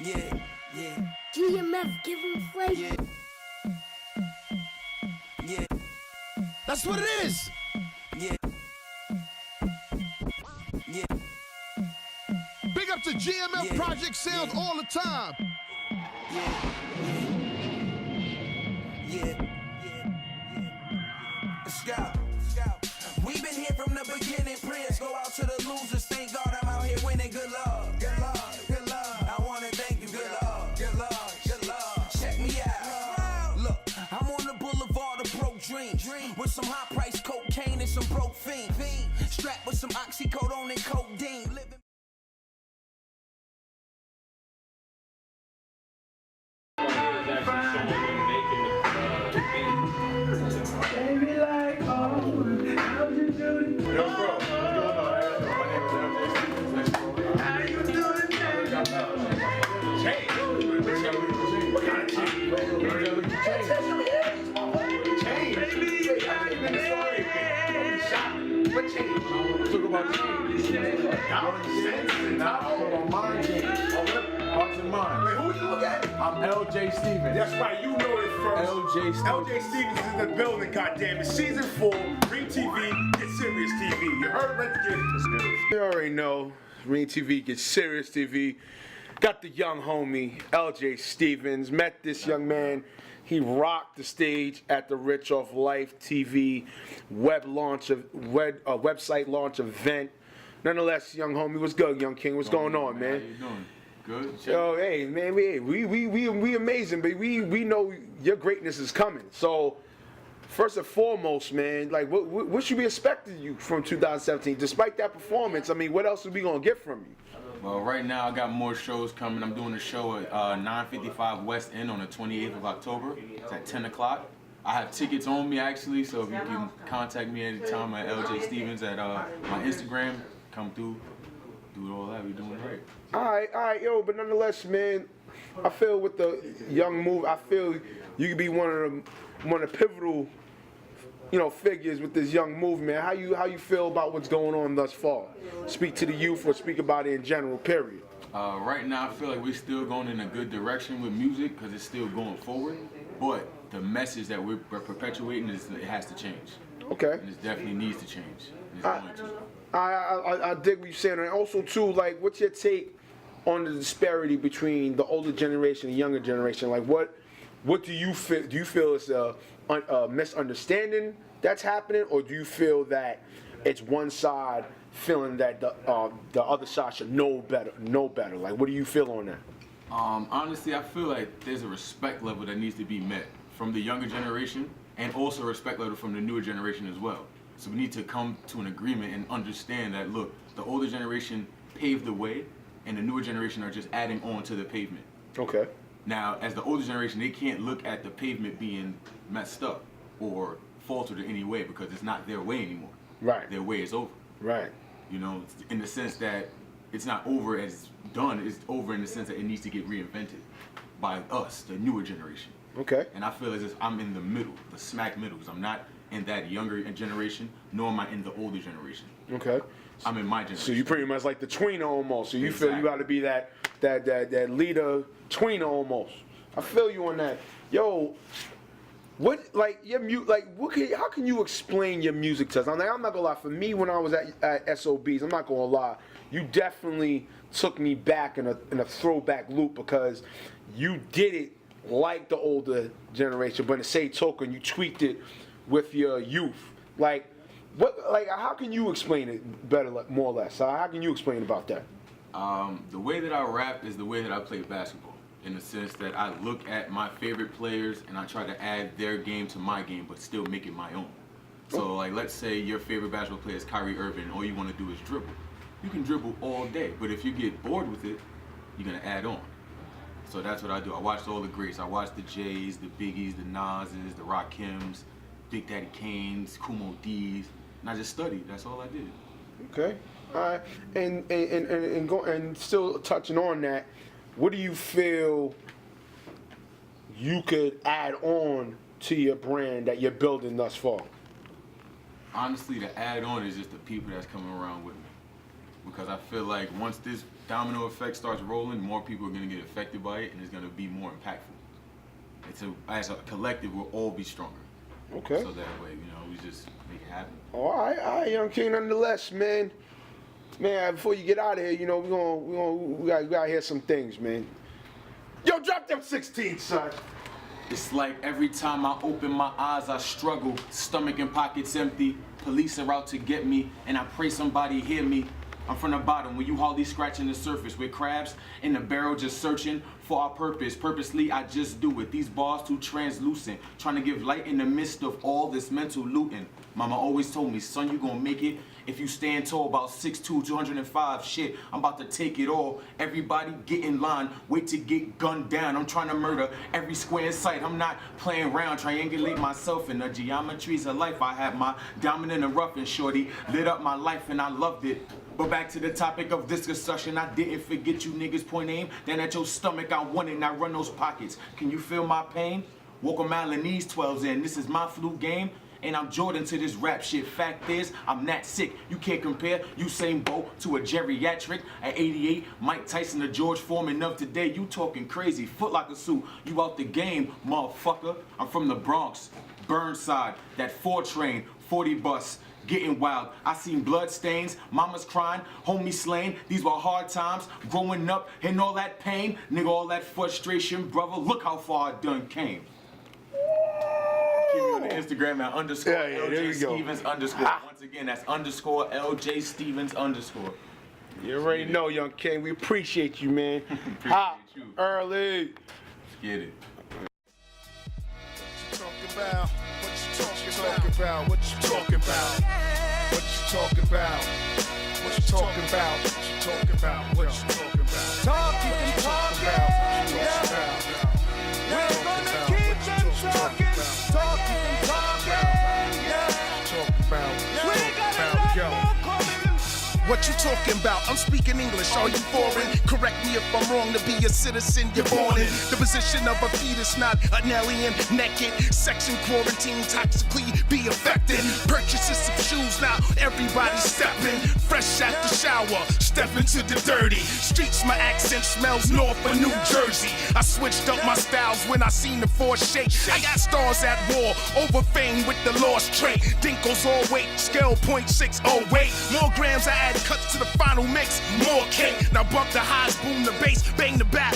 Yeah, yeah. GMF, give him flavor. Yeah. Yeah. That's what it is. Yeah. Yeah. Big up to GMF Yeah. Project Sounds Yeah. all the time. Yeah. Yeah. Let's go. We've been here from the beginning. Prayers go out to the losers. Thank God I'm out here winning. Good love. Good love. Good love. I wanna thank you. Good love. Good love. Good love. Check me out. Look, I'm on the boulevard of broke dreams. With some high price cocaine and some broke fiends. Strapped with some oxycodone and codeine. Living Baby, like, oh, how you doing? Yo, bro, what's going on? How you doing, baby? Change. What kind of change? Change. Baby, how you doing? What change? Talk about change. Dollars, cents, and Talk about mind change. Hearts and minds. Wait, who you look at? I'm LJ Stevens. That's right, you know it first. LJ Stevens. LJ Stevens is in the building, goddammit. Season 4, REEM TV, Get Serious TV. You heard? Let's get it. Let's get it. You already know, REEM TV gets Serious TV. Got the young homie, LJ Stevens. Met this young man. He rocked the stage at the Rich Off Life TV website launch event. Nonetheless, young homie, what's good, young king? What's going on, man? How you doing? Good. Yo, hey, man, we amazing, but we know your greatness is coming. So, first and foremost, man, like, what should we expect of you from 2017? Despite that performance, I mean, what else are we gonna get from you? Well, right now I got more shows coming. I'm doing a show at 955 West End on the 28th of October. It's at 10 o'clock. I have tickets on me, actually, so if you can contact me anytime at LJ Stevens at my Instagram, come through, do all that. We're doing it right. All right, yo, but nonetheless, man, I feel with the young move, I feel you could be one of the pivotal, figures with this young movement. How you feel about what's going on thus far? Speak to the youth or speak about it in general, period. Right now I feel like we're still going in a good direction with music because it's still going forward, but the message that we're perpetuating it has to change. Okay. And it definitely needs to change. And it's going to. I dig what you're saying, and also too, like, what's your take on the disparity between the older generation and younger generation? Like, what do you feel? Do you feel it's a misunderstanding that's happening, or do you feel that it's one side feeling that the other side should know better? Like, what do you feel on that? Honestly, I feel like there's a respect level that needs to be met from the younger generation, and also a respect level from the newer generation as well. So we need to come to an agreement and understand that, look, the older generation paved the way, and the newer generation are just adding on to the pavement. Okay. Now, as the older generation, they can't look at the pavement being messed up or faltered in any way because it's not their way anymore. Right. Their way is over. Right. In the sense that it's not over as done, it's over in the sense that it needs to get reinvented by us, the newer generation. Okay. And I feel as if I'm in the middle, the smack middle, because I'm not in that younger generation, nor am I in the older generation. Okay. I'm in my generation. So you pretty much like the tweener almost. So you feel you Exactly. got to be that leader tweener almost. I feel you on that. Yo, what how can you explain your music to us? I'm not gonna lie. For me, when I was at SOBs, I'm not gonna lie. You definitely took me back in a throwback loop because you did it like the older generation, but in the same token, you tweaked it with your youth. Like, how can you explain it better, more or less? How can you explain about that? The way that I rap is the way that I play basketball, in the sense that I look at my favorite players and I try to add their game to my game, but still make it my own. So, like, let's say your favorite basketball player is Kyrie Irving, and all you want to do is dribble. You can dribble all day, but if you get bored with it, you're gonna add on. So that's what I do. I watched all the greats. I watched the Jays, the Biggies, the Nas's, the Rakims, Big Daddy Kane's, Kumo D's, and I just studied. That's all I did. Okay. All right. And still touching on that, what do you feel you could add on to your brand that you're building thus far? Honestly, the add on is just the people that's coming around with me. because I feel like once this domino effect starts rolling, more people are gonna get affected by it, and it's gonna be more impactful. As a collective, we'll all be stronger. Okay. So that way, we just make it happen. All right, Young King. Nonetheless, man. Man, before you get out of here, we gotta hear some things, man. Yo, drop them 16, son. It's like every time I open my eyes, I struggle. Stomach and pockets empty. Police are out to get me, and I pray somebody hear me. I'm from the bottom, when you hardly scratching the surface. With crabs in the barrel just searching for our purpose. Purposely, I just do it. These bars too translucent. Trying to give light in the midst of all this mental looting. Mama always told me, son, you gonna make it if you stand tall, about 6'2", 205. Shit, I'm about to take it all. Everybody get in line, wait to get gunned down. I'm trying to murder every square in sight. I'm not playing around, triangulate myself in the geometries of life. I had my diamond in the rough, and shorty lit up my life, and I loved it. But back to the topic of this discussion, I didn't forget you niggas point aim. Then at your stomach, I want it, and I run those pockets. Can you feel my pain? Walk a mile in these 12s in. This is my flu game. And I'm Jordan to this rap shit. Fact is, I'm that sick. You can't compare Usain Bolt to a geriatric. At 88, Mike Tyson to George Foreman of today. You talking crazy, Foot Locker suit. You out the game, motherfucker. I'm from the Bronx, Burnside, that 4 train, 40 bus. Getting wild. I seen blood stains, mamas crying, homies slain. These were hard times, growing up and all that pain. Nigga, all that frustration, brother. Look how far I done came. Keep me on the Instagram at underscore LJ Stevens underscore. Once again, that's underscore LJ Stevens underscore. You already know, Young King. We appreciate you, man. Appreciate you. Early. Let's get it. About what you talking about? What you talking about? What you talking about? What you talking about? What you talking about? What you talking about? Talking and talking, yeah. We're gonna keep them talking, talking and talking, yeah. Talk about. We got a lot more coming. What you talking about? I'm speaking English, are you foreign? Correct me if I'm wrong, to be a citizen you're born in. The position of a fetus, not an alien, naked. Section quarantine, toxically be affected. Purchases of shoes, now everybody stepping. Fresh out the shower, step into the dirty. Streets, my accent smells north of New Jersey. I switched up my styles when I seen the force shake. I got stars at war, over fame with the lost trait. Dinkles all weight, scale 0.608. More grams I add cuts to the final mix, more cake. Now bump the highs, boom the bass, bang the back.